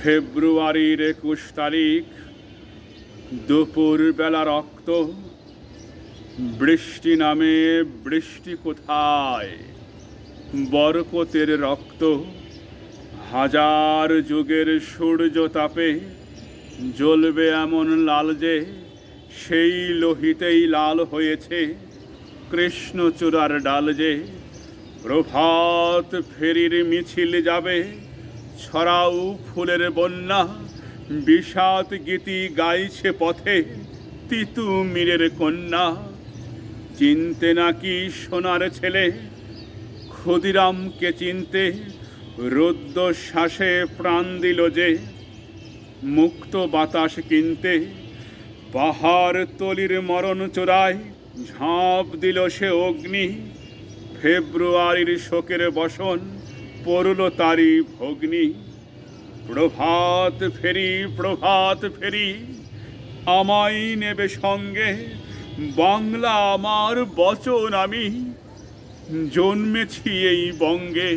ফেব্রুয়ারির ২১ তারিখ দুপুর বেলা রক্ত, বৃষ্টি নামে বৃষ্টি কোথায়, বরকতের রক্ত। হাজার যুগের সূর্য তাপে জ্বলবে এমন লাল যে সেই লোহিতেই লাল হয়েছে কৃষ্ণচূড়ার ডাল যে। প্রভাত ফেরির মিছিল যাবে, ছড়াও ফুলের বন্যা, বিষাদ গীতি গাইছে পথে তিতুমিরের কন্যা। চিনতে নাকি সোনার ছেলে, ক্ষুদিরামকে চিনতে রুদ্ধ শ্বাসে প্রাণ দিল যে। মুক্ত বাতাস কিনতে পাহাড় তলির মরণ চূড়ায় ঝাঁপ দিল সে অগ্নি। ফেব্রুয়ারির শোকের বসন পড়ল তারি ভগ্নি। প্রভাত ফেরি, প্রভাত ফেরি, আমায় নেবে সঙ্গে, বাংলা আমার বচন আমি, জন্মেছি এই বঙ্গে।